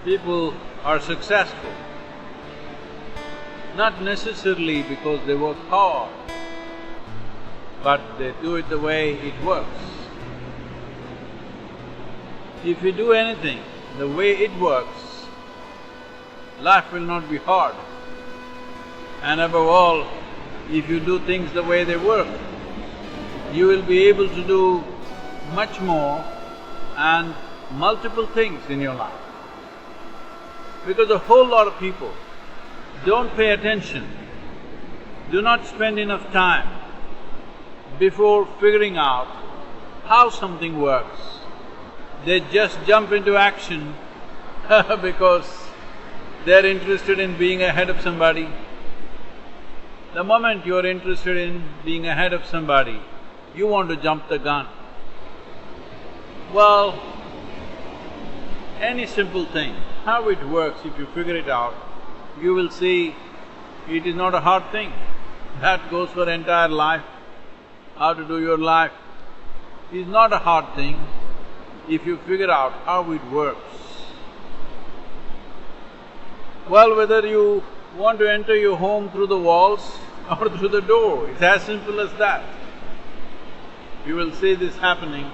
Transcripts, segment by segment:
people are successful, not necessarily because they work hard, but they do it the way it works. If you do anything the way it works, life will not be hard. And above all, if you do things the way they work, you will be able to do much more and multiple things in your life. Because a whole lot of people don't pay attention, do not spend enough time before figuring out how something works. They just jump into action because they're interested in being ahead of somebody. The moment you're interested in being ahead of somebody, you want to jump the gun. Well, any simple thing, how it works, if you figure it out, you will see it is not a hard thing. That goes for entire life. How to do your life is not a hard thing if you figure out how it works. Well, whether you want to enter your home through the walls or through the door, it's as simple as that. You will see this happening.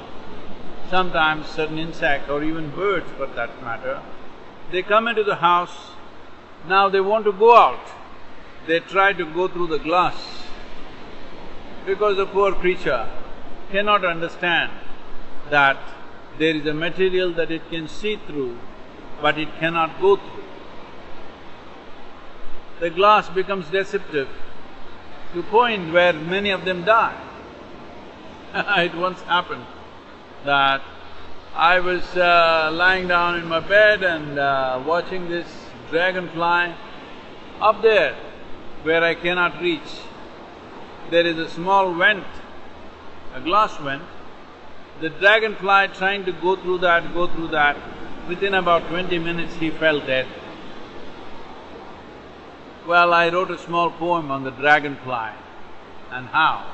Sometimes certain insects or even birds for that matter, they come into the house, now they want to go out. They try to go through the glass because the poor creature cannot understand that there is a material that it can see through, but it cannot go through. The glass becomes deceptive to the point where many of them die. It once happened that I was lying down in my bed and watching this dragonfly. Up there, where I cannot reach, there is a small vent, a glass vent. The dragonfly trying to go through that, within about 20 minutes he fell dead. Well, I wrote a small poem on the dragonfly and how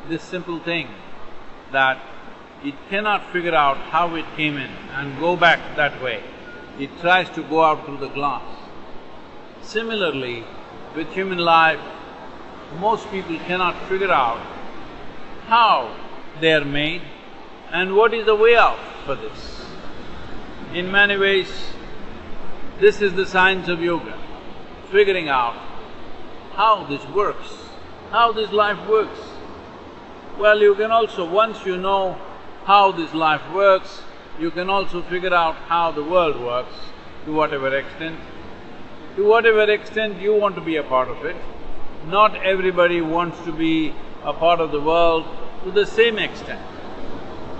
this simple thing that it cannot figure out how it came in and go back that way. It tries to go out through the glass. Similarly, with human life, most people cannot figure out how they are made and what is the way out for this. In many ways, this is the science of yoga, figuring out how this works, how this life works. Well, you can also, once you know how this life works, you can also figure out how the world works to whatever extent. To whatever extent you want to be a part of it. Not everybody wants to be a part of the world to the same extent.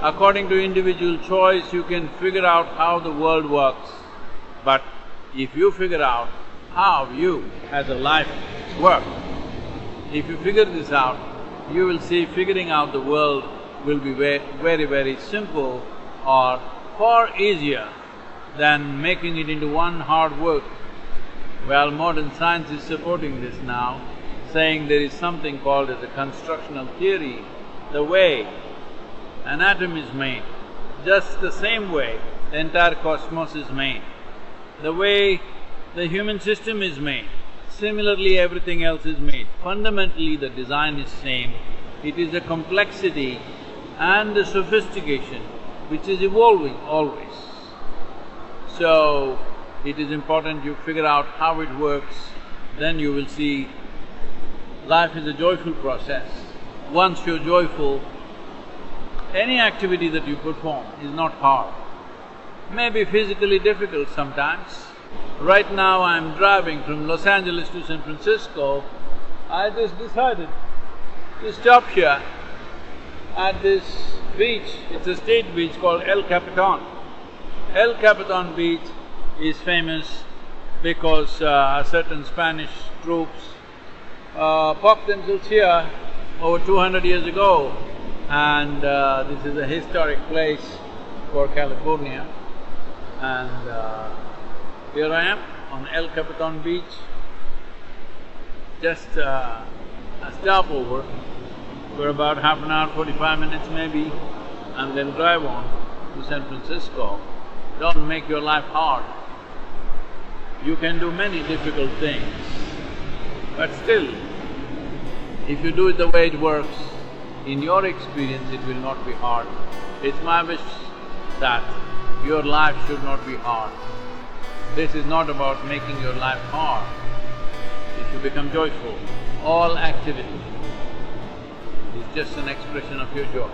According to individual choice, you can figure out how the world works, but if you figure out how you as a life work, if you figure this out, you will see figuring out the world will be very, very simple or far easier than making it into one hard work. Well, modern science is supporting this now, saying there is something called as a constructional theory, the way an atom is made, just the same way the entire cosmos is made, the way the human system is made, similarly everything else is made. Fundamentally the design is same, it is a complexity and the sophistication which is evolving always. So, it is important you figure out how it works, then you will see life is a joyful process. Once you're joyful, any activity that you perform is not hard. May be physically difficult sometimes. Right now I'm driving from Los Angeles to San Francisco. I just decided to stop here at this beach. It's a state beach called El Capitan. El Capitan beach is famous because certain Spanish troops parked themselves here over 200 years ago, and this is a historic place for California. And here I am on El Capitan beach, just a stopover for about half an hour, 45 minutes maybe, and then drive on to San Francisco. Don't make your life hard. You can do many difficult things, but still, if you do it the way it works, in your experience it will not be hard. It's my wish that your life should not be hard. This is not about making your life hard. It should become joyful. All activity is just an expression of your joy.